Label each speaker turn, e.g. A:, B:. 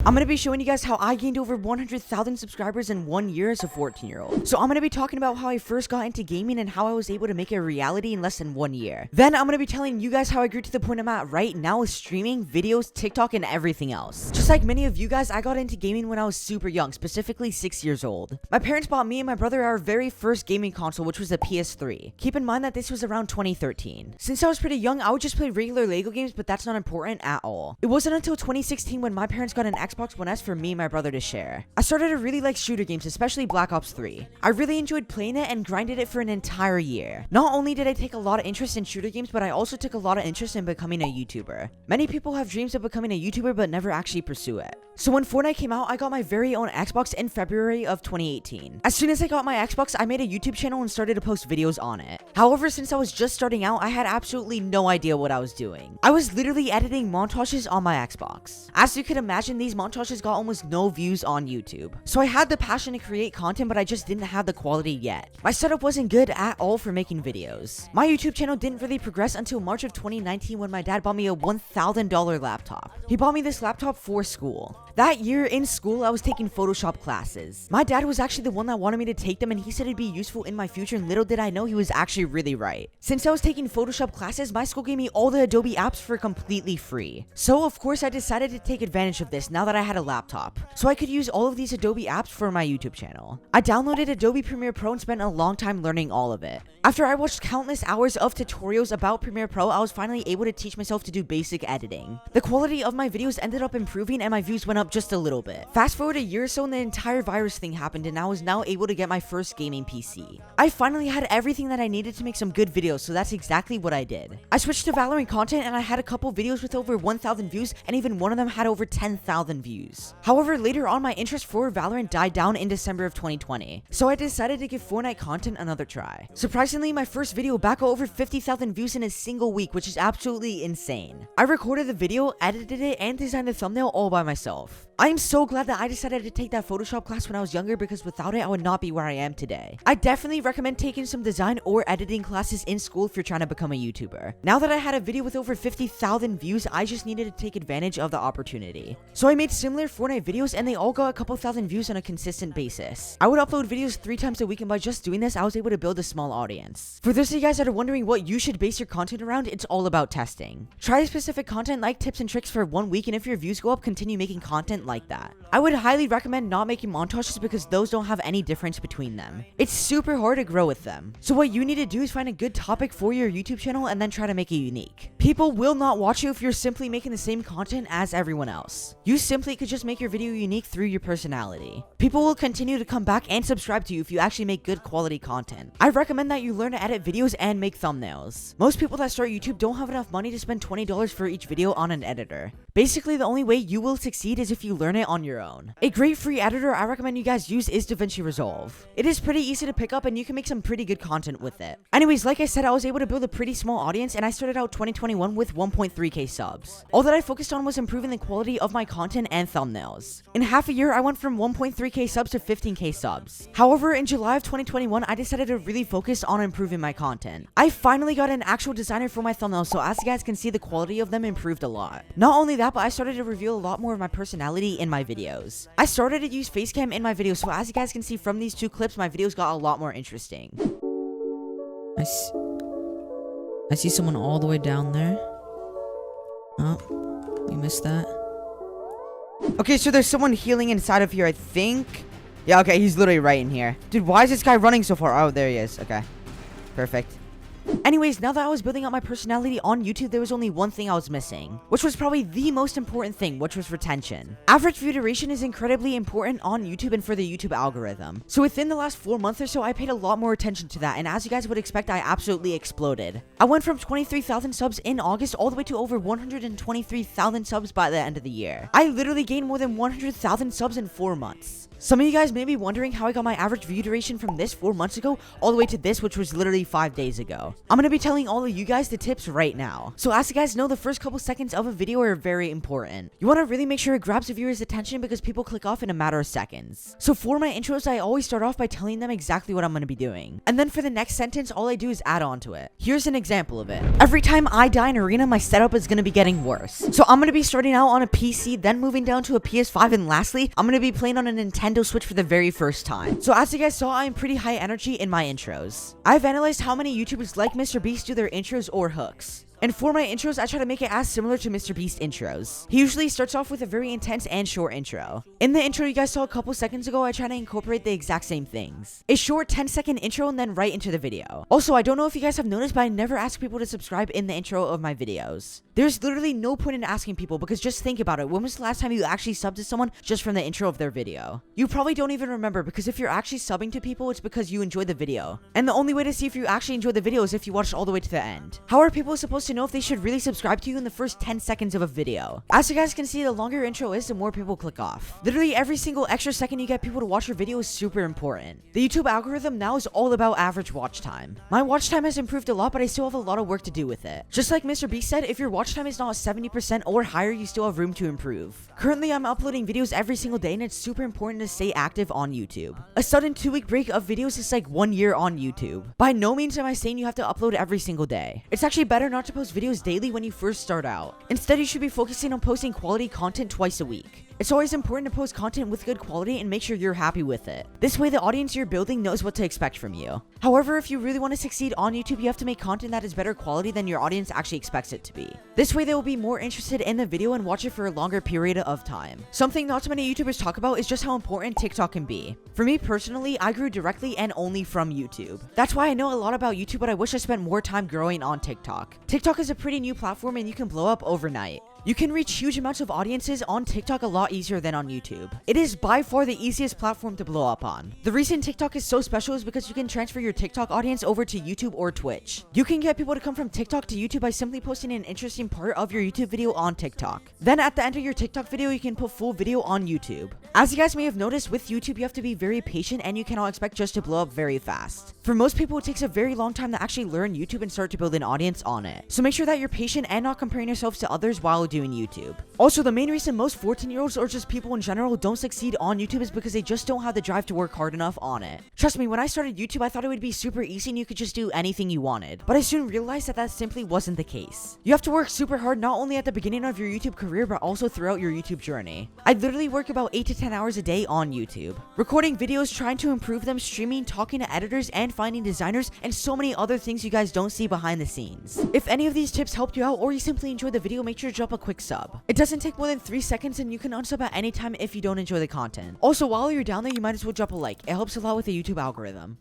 A: I'm gonna be showing you guys how I gained over 100,000 subscribers in 1 year as a 14-year-old. So I'm gonna be talking about how I first got into gaming and how I was able to make it a reality in less than 1 year. Then I'm gonna be telling you guys how I grew to the point I'm at right now with streaming, videos, TikTok, and everything else. Just like many of you guys, I got into gaming when I was super young, specifically 6 years old. My parents bought me and my brother our very first gaming console, which was a PS3. Keep in mind that this was around 2013. Since I was pretty young, I would just play regular Lego games, but that's not important at all. It wasn't until 2016 when my parents got an Xbox One S for me and my brother to share. I started to really like shooter games, especially Black Ops 3. I really enjoyed playing it and grinded it for an entire year. Not only did I take a lot of interest in shooter games, but I also took a lot of interest in becoming a YouTuber. Many people have dreams of becoming a YouTuber but never actually pursue it. So when Fortnite came out, I got my very own Xbox in February of 2018. As soon as I got my Xbox, I made a YouTube channel and started to post videos on it. However, since I was just starting out, I had absolutely no idea what I was doing. I was literally editing montages on my Xbox. As you can imagine, these montages got almost no views on YouTube. So I had the passion to create content, but I just didn't have the quality yet. My setup wasn't good at all for making videos. My YouTube channel didn't really progress until March of 2019 when my dad bought me a $1,000 laptop. He bought me this laptop for school. That year in school, I was taking Photoshop classes. My dad was actually the one that wanted me to take them, and he said it'd be useful in my future, and little did I know he was actually really right. Since I was taking Photoshop classes, my school gave me all the Adobe apps for completely free. So of course I decided to take advantage of this now that I had a laptop, so I could use all of these Adobe apps for my YouTube channel. I downloaded Adobe Premiere Pro and spent a long time learning all of it. After I watched countless hours of tutorials about Premiere Pro, I was finally able to teach myself to do basic editing. The quality of my videos ended up improving and my views went up just a little bit. Fast forward a year or so and the entire virus thing happened and I was now able to get my first gaming PC. I finally had everything that I needed to make some good videos, so that's exactly what I did. I switched to Valorant content and I had a couple videos with over 1,000 views, and even one of them had over 10,000 views. However, later on my interest for Valorant died down in December of 2020, so I decided to give Fortnite content another try. Surprisingly, my first video back got over 50,000 views in a single week, which is absolutely insane. I recorded the video, edited it, and designed the thumbnail all by myself. I am so glad that I decided to take that Photoshop class when I was younger, because without it, I would not be where I am today. I definitely recommend taking some design or editing classes in school if you're trying to become a YouTuber. Now that I had a video with over 50,000 views, I just needed to take advantage of the opportunity. So I made similar Fortnite videos and they all got a couple thousand views on a consistent basis. I would upload videos 3 times a week, and by just doing this, I was able to build a small audience. For those of you guys that are wondering what you should base your content around, it's all about testing. Try specific content like tips and tricks for 1 week, and if your views go up, continue making content like that. I would highly recommend not making montages because those don't have any difference between them. It's super hard to grow with them. So what you need to do is find a good topic for your YouTube channel and then try to make it unique. People will not watch you if you're simply making the same content as everyone else. You simply could just make your video unique through your personality. People will continue to come back and subscribe to you if you actually make good quality content. I recommend that you learn to edit videos and make thumbnails. Most people that start YouTube don't have enough money to spend $20 for each video on an editor. Basically, the only way you will succeed is if you learn it on your own. A great free editor I recommend you guys use is DaVinci Resolve. It is pretty easy to pick up and you can make some pretty good content with it. Anyways, like I said, I was able to build a pretty small audience and I started out 2021 with 1.3k subs. All that I focused on was improving the quality of my content and thumbnails. In half a year, I went from 1.3k subs to 15k subs. However, in July of 2021, I decided to really focus on improving my content. I finally got an actual designer for my thumbnails, so as you guys can see, the quality of them improved a lot. Not only that, but I started to reveal a lot more of my personality in my videos. I started to use facecam in my videos, so as you guys can see from these 2 clips, my videos got a lot more interesting. I see someone all the way down there. Oh, we missed that. Okay, so there's someone healing inside of here, I think. Yeah, okay, he's literally right in here. Dude, why is this guy running so far? Oh, there he is. Okay, perfect. Anyways, now that I was building up my personality on YouTube, there was only one thing I was missing, which was probably the most important thing, which was retention. Average view duration is incredibly important on YouTube and for the YouTube algorithm. So within the last 4 months or so, I paid a lot more attention to that, and as you guys would expect, I absolutely exploded. I went from 23,000 subs in August all the way to over 123,000 subs by the end of the year. I literally gained more than 100,000 subs in 4 months. Some of you guys may be wondering how I got my average view duration from this 4 months ago all the way to this, which was literally 5 days ago. I'm gonna be telling all of you guys the tips right now. So as you guys know, the first couple seconds of a video are very important. You wanna really make sure it grabs the viewer's attention because people click off in a matter of seconds. So for my intros, I always start off by telling them exactly what I'm gonna be doing. And then for the next sentence, all I do is add on to it. Here's an example of it. Every time I die in Arena, my setup is gonna be getting worse. So I'm gonna be starting out on a PC, then moving down to a PS5, and lastly, I'm gonna be playing on a Nintendo Switch for the very first time. So as you guys saw, I am pretty high energy in my intros. I've analyzed how many YouTubers like MrBeast do their intros or hooks. And for my intros, I try to make it as similar to MrBeast intros. He usually starts off with a very intense and short intro. In the intro you guys saw a couple seconds ago, I try to incorporate the exact same things. A short 10-second intro and then right into the video. Also, I don't know if you guys have noticed, but I never ask people to subscribe in the intro of my videos. There's literally no point in asking people because just think about it. When was the last time you actually subbed to someone just from the intro of their video? You probably don't even remember because if you're actually subbing to people, it's because you enjoy the video. And the only way to see if you actually enjoy the video is if you watch all the way to the end. How are people supposed to know if they should really subscribe to you in the first 10 seconds of a video? As you guys can see, the longer your intro is, the more people click off. Literally every single extra second you get people to watch your video is super important. The YouTube algorithm now is all about average watch time. My watch time has improved a lot, but I still have a lot of work to do with it. Just like MrBeast said, if your watch time is not 70% or higher, you still have room to improve. Currently, I'm uploading videos every single day, and it's super important to stay active on YouTube. A sudden 2-week break of videos is like 1 year on YouTube. By no means am I saying you have to upload every single day. It's actually better not to post videos daily when you first start out. Instead, you should be focusing on posting quality content twice a week. It's always important to post content with good quality and make sure you're happy with it. This way, the audience you're building knows what to expect from you. However, if you really want to succeed on YouTube, you have to make content that is better quality than your audience actually expects it to be. This way, they will be more interested in the video and watch it for a longer period of time. Something not so many YouTubers talk about is just how important TikTok can be. For me personally, I grew directly and only from YouTube. That's why I know a lot about YouTube, but I wish I spent more time growing on TikTok. TikTok is a pretty new platform and you can blow up overnight. You can reach huge amounts of audiences on TikTok a lot easier than on YouTube. It is by far the easiest platform to blow up on. The reason TikTok is so special is because you can transfer your TikTok audience over to YouTube or Twitch. You can get people to come from TikTok to YouTube by simply posting an interesting part of your YouTube video on TikTok. Then at the end of your TikTok video, you can put full video on YouTube. As you guys may have noticed, with YouTube, you have to be very patient and you cannot expect just to blow up very fast. For most people, it takes a very long time to actually learn YouTube and start to build an audience on it. So make sure that you're patient and not comparing yourselves to others while doing YouTube. Also, the main reason most 14-year-olds or just people in general don't succeed on YouTube is because they just don't have the drive to work hard enough on it. Trust me, when I started YouTube, I thought it would be super easy and you could just do anything you wanted. But I soon realized that that simply wasn't the case. You have to work super hard not only at the beginning of your YouTube career, but also throughout your YouTube journey. I literally work about 8 to 10 hours a day on YouTube. Recording videos, trying to improve them, streaming, talking to editors, and finding designers, and so many other things you guys don't see behind the scenes. If any of these tips helped you out or you simply enjoyed the video, make sure to drop a quick sub. It doesn't take more than 3 seconds and you can unsub at any time if you don't enjoy the content. Also, while you're down there, you might as well drop a like. It helps a lot with the YouTube algorithm.